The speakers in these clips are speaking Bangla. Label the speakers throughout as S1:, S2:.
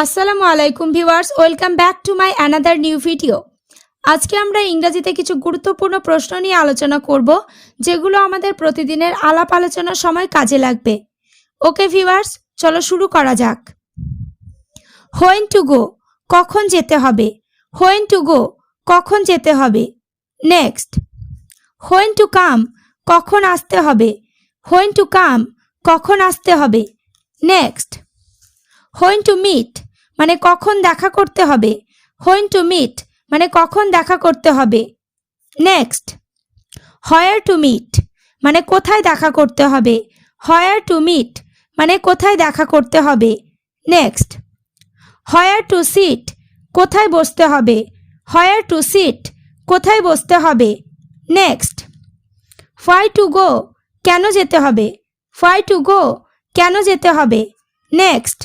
S1: আসসালামু আলাইকুম viewers, welcome back to my another new video. আজকে আমরা ইংরেজিতে কিছু গুরুত্বপূর্ণ প্রশ্ন নিয়ে আলোচনা করব, যেগুলো আমাদের প্রতিদিনের আলাপ আলোচনার সময় কাজে লাগবে। ওকে ভিউয়ার্স, চলো শুরু করা যাক। হোয়েন টু গো, কখন যেতে হবে। হোয়েন টু গো, কখন যেতে হবে। নেক্সট। হোয়েন টু কাম, কখন আসতে হবে। হোয়েন টু কাম, কখন আসতে হবে। নেক্সট। হোয়েন টু মিট, মানে কখন দেখা করতে হবে। হোয়েন টু মিট, মানে কখন দেখা করতে হবে। নেক্সট। হোয়ার টু মিট, মানে কোথায় দেখা করতে হবে। হোয়ার টু মিট, মানে কোথায় দেখা করতে হবে। নেক্সট। হোয়ার টু সিট, কোথায় বসতে হবে। হোয়ার টু সিট, কোথায় বসতে হবে। নেক্সট। হোয়াই টু গো, কেন যেতে হবে। হোয়াই টু গো, কেন যেতে হবে। নেক্সট।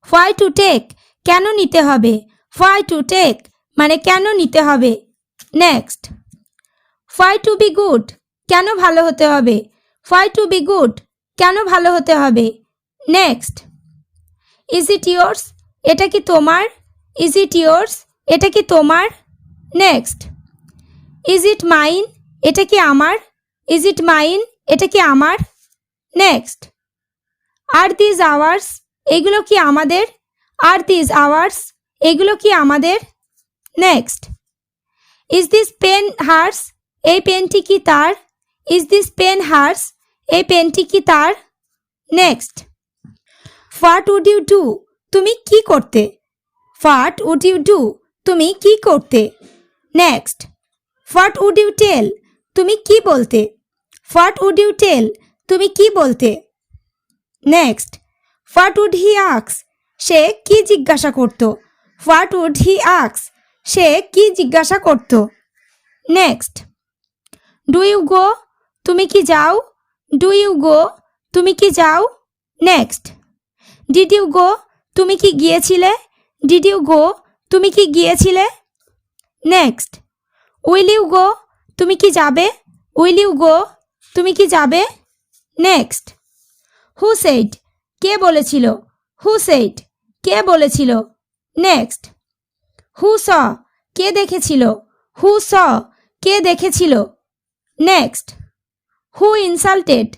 S1: হোয়াই টু টেক, কেন নিতে হবে। হোয়াই টু টেক, মানে কেন নিতে হবে। Next. Why to be good, কেন ভালো হতে হবে। হোয়াই টু বি গুড, কেন ভালো হতে হবে। নেক্সট। ইজ ইট ইয়োর্স, এটা কি তোমার। ইজ ইট ইয়োর্স, এটা কি তোমার। নেক্সট। ইজ ইট মাইন, এটা কি আমার। ইজ ইট মাইন, এটা কি আমার। নেক্সট। আর দিজ আওয়ার্স, এগুলো কি আমাদের। আর দিজ আওয়ার্স, এগুলো কি আমাদের। Next. Is this pen hers, এই পেনটি কি তার। ইজ দিস পেন হার্স, এই পেনটি কি তার। Next. What would you do, তুমি কি করতে। হোয়াট উড ইউ ডু, তুমি কি করতে। Next. What would you tell, তুমি কি বলতে। হোয়াট উড ইউ টেল, তুমি কি বলতে। Next. What would he ask, সে কি জিজ্ঞাসা করত। হোয়াট উড হি আস্ক, সে কি জিজ্ঞাসা করত। নেক্সট। ডু ইউ গো, তুমি কি যাও। ডু ইউ গো, তুমি কি যাও। নেক্সট। ডিড ইউ গো, তুমি কি গিয়েছিলে। ডিড ইউ গো, তুমি কি গিয়েছিলে। নেক্সট। উইল ইউ গো, তুমি কি যাবে। উইল ইউ গো, তুমি কি যাবে। নেক্সট। হু সেড, কে বলেছিল। হু সেড, কে বলেছিল। নেক্সট। হু স, কে দেখেছিল। হু স, কে দেখেছিল। নেক্সট। হু ইনসাল্টেড,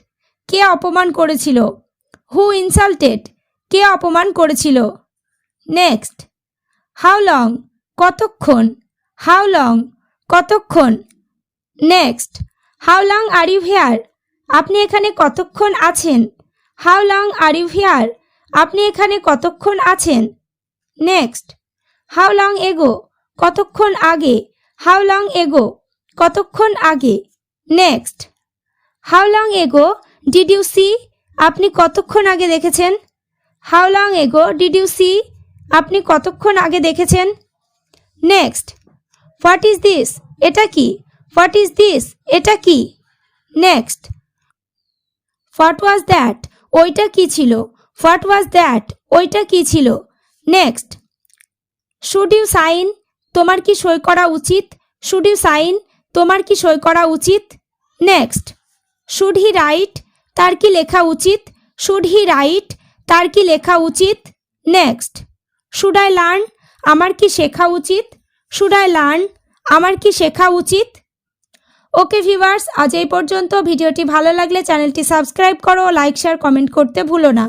S1: কে অপমান করেছিল। হু ইনসাল্টেড, কে অপমান করেছিল। নেক্সট। হাউ লং, কতক্ষণ। হাউ লং, কতক্ষণ। Next. How long are you here, আপনি এখানে কতক্ষণ আছেন। How long are you here, আপনি এখানে কতক্ষণ আছেন। নেক্সট। হাউ লং এগো, কতক্ষণ আগে। হাউ লং এগো, কতক্ষণ আগে। Next. How long ago did you see, আপনি কতক্ষণ আগে দেখেছেন। How long ago did you see, আপনি কতক্ষণ আগে দেখেছেন। নেক্সট। হোয়াট ইজ দিস, এটা কি। হোয়াট ইজ দিস, এটা কি। নেক্সট। হোয়াট ওয়াজ দ্যাট, ওইটা কি ছিল। হোয়াট ওয়াজ দ্যাট, ওইটা কি ছিল। নেক্সট। শুড ইউ সাইন, তোমার কি সই করা উচিত। শুড ইউ সাইন, তোমার কি সই করা উচিত। নেক্সট। শুড হি রাইট, তার কি লেখা উচিত। শুড হি রাইট, তার কি লেখা উচিত। নেক্সট। শুড আই লার্ন, আমার কি শেখা উচিত। শুড আই লার্ন, আমার কি শেখা উচিত। ওকে ভিউয়ার্স, আজ এই পর্যন্ত। ভিডিওটি ভালো লাগলে চ্যানেলটি সাবস্ক্রাইব করো, লাইক শেয়ার কমেন্ট করতে ভুলো না।